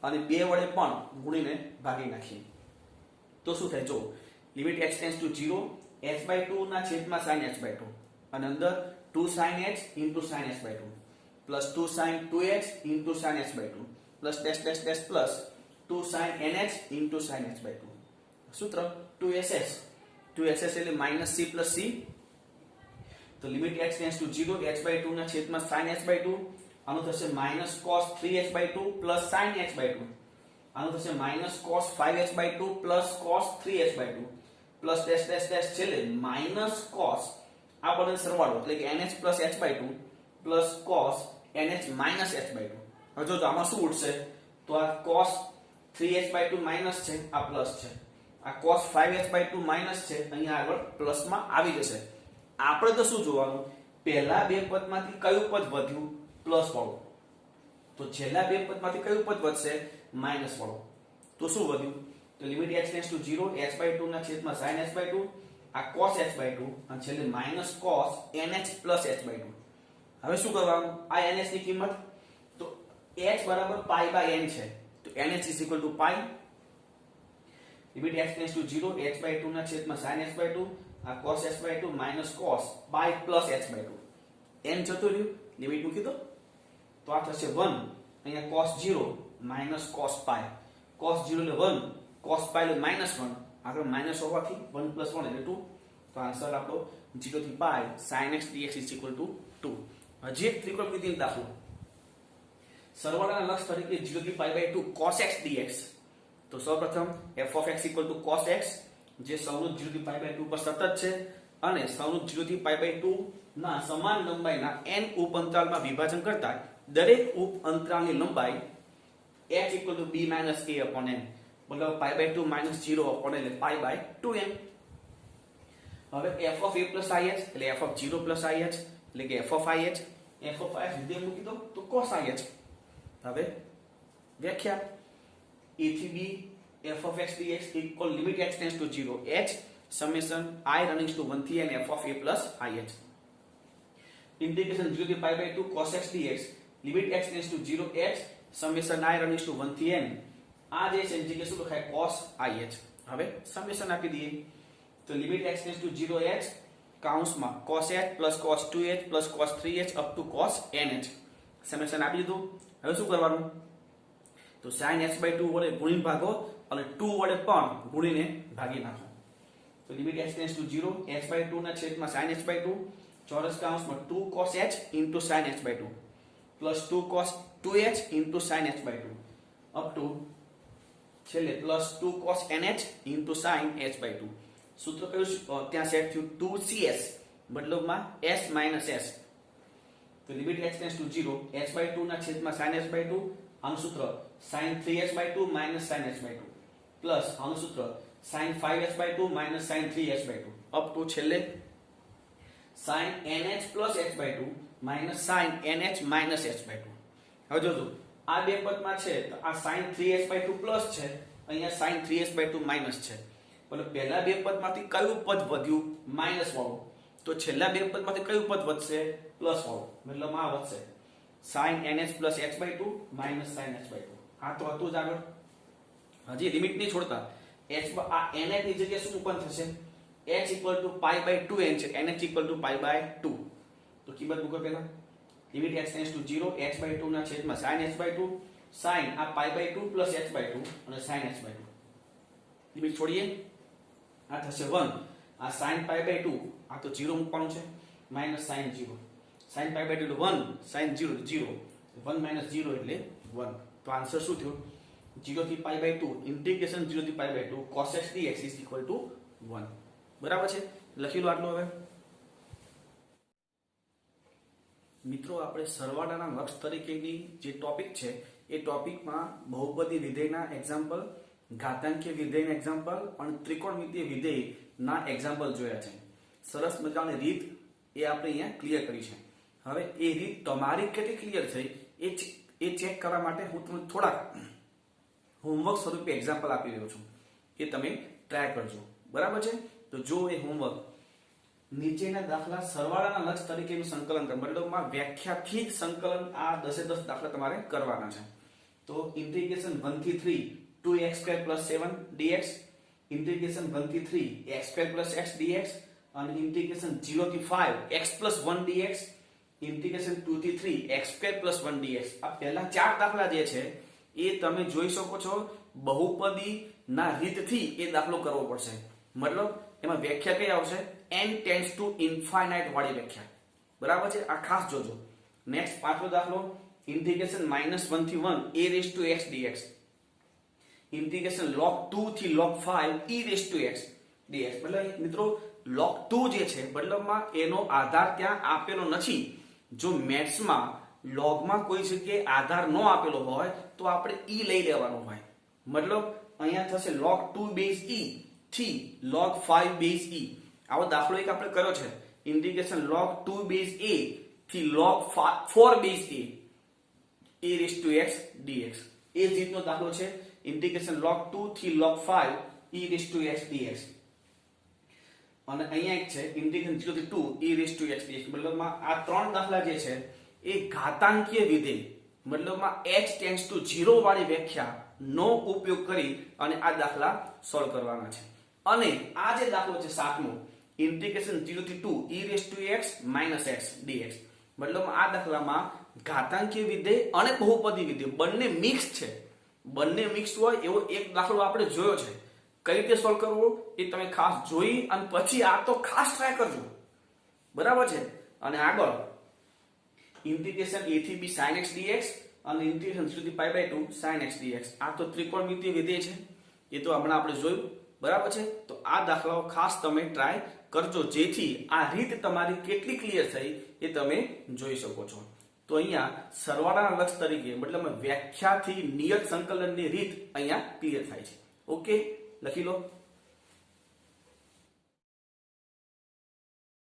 અને 2 વડે પણ ગુણીને ભાગી નાખીએ તો શું થાય? જો limit x tends to 0 h/2 ના છેદમાં sin h/2 અને અંદર 2 sin h into sin h/2 plus 2 sin 2h into sin h/2 plus dash dash dash plus 2 sin nh into sin h/2. સૂત્ર 2ss એટલે minus c plus c. તો limit x tends to 0 h/2 ના છેદમાં sin h/2 આનું થશે minus cos 3h/2 plus sin h/2 આનું થશે minus cos 5h/2 plus cos 3h/2 plus dash dash dash છેલ્લે minus cos આ બધાનો સરવાળો એટલે કે nh plus h/2 plus cos nh minus h/2. હવે જો આમાં શું ઉડશે તો આ cos 3h/2 minus છે, આ પ્લસ છે, આ cos 5h/2 minus છે, અહીંયા આગળ પ્લસ માં આવી જશે. આપણે તો શું જોવાનું? પહેલા બે પદમાંથી કયું પદ વધ્યું? પ્લસ વાળું. તો છેલ્લા બે પદમાંથી કયું પદ વધશે? માઈનસ વાળું. તો શું વધ્યું? તો limit x tends to 0 h/2 ના છેદમાં sin h/2 આ cos h/2 અને છેલ્લે minus cos nh plus h/2. હવે શું કરવાનું? આ nh ની કિંમત તો h બરાબર π by n છે તો nh is equal to π. Limit x tends to 0 h/2 ના છેદમાં sin h/2 આ cos h/2 minus cos π plus h/2 n જતું રહ્યું, લિમિટ મૂકી દો તો આ થશે 1. અહીંયા cos 0 minus cos π, cos 0 એટલે 1, cos π એટલે -1, આગળ માઈનસ હોવાથી 1 plus 1 એટલે 2. તો આન્સર આપણો 0 થી π sin x dx is equal to 2. હજી એક ત્રિકોણમિતિનો દાખલો. સરવાળાના લક્ષ તરીકે 0 થી π by 2 cos x dx. તો સૌપ્રથમ f of x equal to cos x જે સંવૃત્ત 0 થી π by 2 પર સતત છે અને સૌનું 0 થી π/2 ના સમાન લંબાઈના n ઉપ અંતરાલમાં વિભાજન કરતા દરેક ઉપ અંતરાલની લંબાઈ h = b - a / n, મતલબ π/2 - 0 / n એટલે π/2m. હવે f of a plus ih એટલે f of 0 plus ih એટલે કે f of ih વિધેય મૂકી દો તો cos ih. હવે વ્યાખ્યા a થી b f of x dx equal limit x tends to 0 h summation I running to 1 થી n f of a plus ih. Integration 0 થી π/2 cos x dx limit x tends to 0 h summation I running to 1 થી n. આ જે છે integration શું લખાય cos ih. હવે summation આપી દઈએ તો limit x tends to 0 h કાઉન્સમાં cos h plus cos 2h plus cos 3h up to cos nh. Summation આપી દીધું. હવે શું કરવાનું તો sin h/2 વડે ગુણીને ભાગો અને 2 વડે પણ ગુણીને ભાગી નાખો. તો limit x tends to 0 h/2 ના છેદમાં sin h/2 ચોરસ કૌંસમાં 2 cos h into sin h/2 plus 2 cos 2h into sin h/2 up to છેલ્લે plus 2 cos nh into sin h/2. સૂત્ર કયું ત્યાં સેટ થયું 2cs મતલબમાં s minus s. તો limit x tends to 0 h/2 ના છેદમાં sin h/2 આનું સૂત્ર sin 3h/2 minus sin h/2 plus આનું સૂત્ર sin 5h/2 minus sin 3h/2 up to છેલ્લે sin nh plus h/2 minus sin nh minus h/2. હવે જોજો આ બે પદમાં છે તો આ sin 3h/2 પ્લસ છે, અહીંયા sin 3h/2 માઈનસ છે. એટલે પહેલા બે પદમાંથી કયું પદ વધ્યું માઈનસ વાળું, તો છેલ્લા બે પદમાંથી કયું પદ વધશે પ્લસ વાળું, મતલબ આ વધશે sin nh plus h/2 minus sin h/2. આ તો હતું જ આગળ, હજી લિમિટ નહીં છોડતા. h આ nh ની જગ્યાએ શું ઉત્પન્ન થશે h = π/2n છે, nh = π/2. તો કિંમત મૂકો પહેલા limit x tends to 0 h/2 ના છેદમાં sin h/2 sin આ π/2 plus h/2 અને sin h/2. લિમિટ છોડીએ આ થશે 1, આ sin π/2 આ તો 0 મૂકવાનું છે minus sin 0 sin π/2 એટલે 1 sin 0 0 1 minus 0 એટલે 1. તો આન્સર શું થયો 0 થી π/2 ઇન્ટિગ્રેશન 0 થી π/2 cos x dx is equal to 1. બરાબર છે, લખી લો આટલું. હવે મિત્રો આપણે સરવાળાના લક્ષ તરીકેની જે ટોપિક છે એ ટોપિકમાં બહુપદી વિધેયના એક્ઝામ્પલ, ઘાતાંકીય વિધેયના એક્ઝામ્પલ અને ત્રિકોણમિતીય વિધેયના એક્ઝામ્પલ જોયા છે. સરસ મજાની રીત એ આપણે અહીંયા ક્લિયર કરી છે. હવે એ રીત તમારી કેટલી ક્લિયર થઈ એ ચેક કરવા માટે હું તમને થોડાક હોમવર્ક સ્વરૂપે એક્ઝામ્પલ આપી રહ્યો છું, એ તમે ટ્રાય કરજો. બરાબર છે, તો જો એ હોમવર્ક નીચેના દાખલા સરવાળાના લક્ષ તરીકેનું સંકલન કર, મતલબમાં વ્યાખ્યાથી સંકલન આ 10 દાખલા તમારે કરવાના છે. તો ઇન્ટિગ્રેશન 1 થી 3 2x² + 7 dx, ઇન્ટિગ્રેશન 1 થી 3 x² + x dx અને ઇન્ટિગ્રેશન 0 થી 5 x + 1 dx, ઇન્ટિગ્રેશન 2 થી 3 x² + 1 dx. આ પહેલા 4 દાખલા જે છે એ તમે જોઈ શકો છો બહુપદી ના રીતથી એ દાખલો કરવો પડશે. મતલબ એમાં વ્યાખ્યા કઈ આવશે n ટેન્ડ્સ ટુ ઇન્ફાઇનાઇટ વાળી વ્યાખ્યા. બરાબર છે, આ ખાસ જોજો. નેક્સ્ટ પાંચમો દાખલો ઇન્ટિગ્રેશન -1 થી 1 a⁻x dx, ઇન્ટિગ્રેશન log 2 થી log 5 e⁻x dx. મતલબ મિત્રો log 2 જે છે મતલબમાં એનો આધાર ત્યાં આપેલો નથી. જો મેથ્સમાં લોગમાં કોઈ જગ્યાએ આધાર ન આપેલો હોય તો આપણે e લઈ લેવાનો હોય. મતલબ અહીંયા થશે log 2 base e થી log 5 base e. આવો દાખલો એક આપણે કર્યો છે, ઇન્ટિગ્રેશન log 2 base a થી log 4 base a e⁻x dx. એ જ રીતનો દાખલો છે ઇન્ટિગ્રેશન log 2 થી log 5 e⁻x dx. અને અહીંયા એક છે ઇન્ટિગ્રેશન 0 થી 2 e⁻x dx. મતલબમાં આ ત્રણ દાખલા જે છે એ ઘાતાંકીય વિધેય મતલબમાં h ટેન્ડ્સ ટુ 0 વાળી વ્યાખ્યા નો ઉપયોગ કરી અને આ દાખલા સોલ્વ કરવાના છે. અને આ જે દાખલો છે સાતમો ઇન્ટિગ્રેશન 0 થી 2 e⁻x - x dx, મતલબ આ દાખલામાં ઘાતાંકીય વિધેય અને બહુપદી વિધેય બંને મિક્સ છે. બંને મિક્સ હોય એવો એક દાખલો આપણે જોયો છે. કઈ રીતે સોલ્વ કરવો એ તમે ખાસ જોઈ અને પછી આ તો ખાસ ટ્રાય કરજો. બરાબર છે. અને આગળ ઇન્ટિગ્રેશન a થી b sin x dx અને ઇન્ટિગ્રેશન 0 થી π/2 sin x dx. આ તો ત્રિકોણમિતીય વિધેય છે, એ તો હમણાં આપણે જોયું. બરાબર છે, તો આ દાખલાઓ ખાસ તમે ટ્રાય કરજો, જેથી આ રીત તમારી કેટલી ક્લિયર થઈ એ તમે જોઈ શકો છો. તો અહીંયા સરવાળાના લક્ષ તરીકે મતલબ વ્યાખ્યાથી નિયત સંકલનની રીત અહીંયા ક્લિયર થાય છે. ઓકે, લખી લો.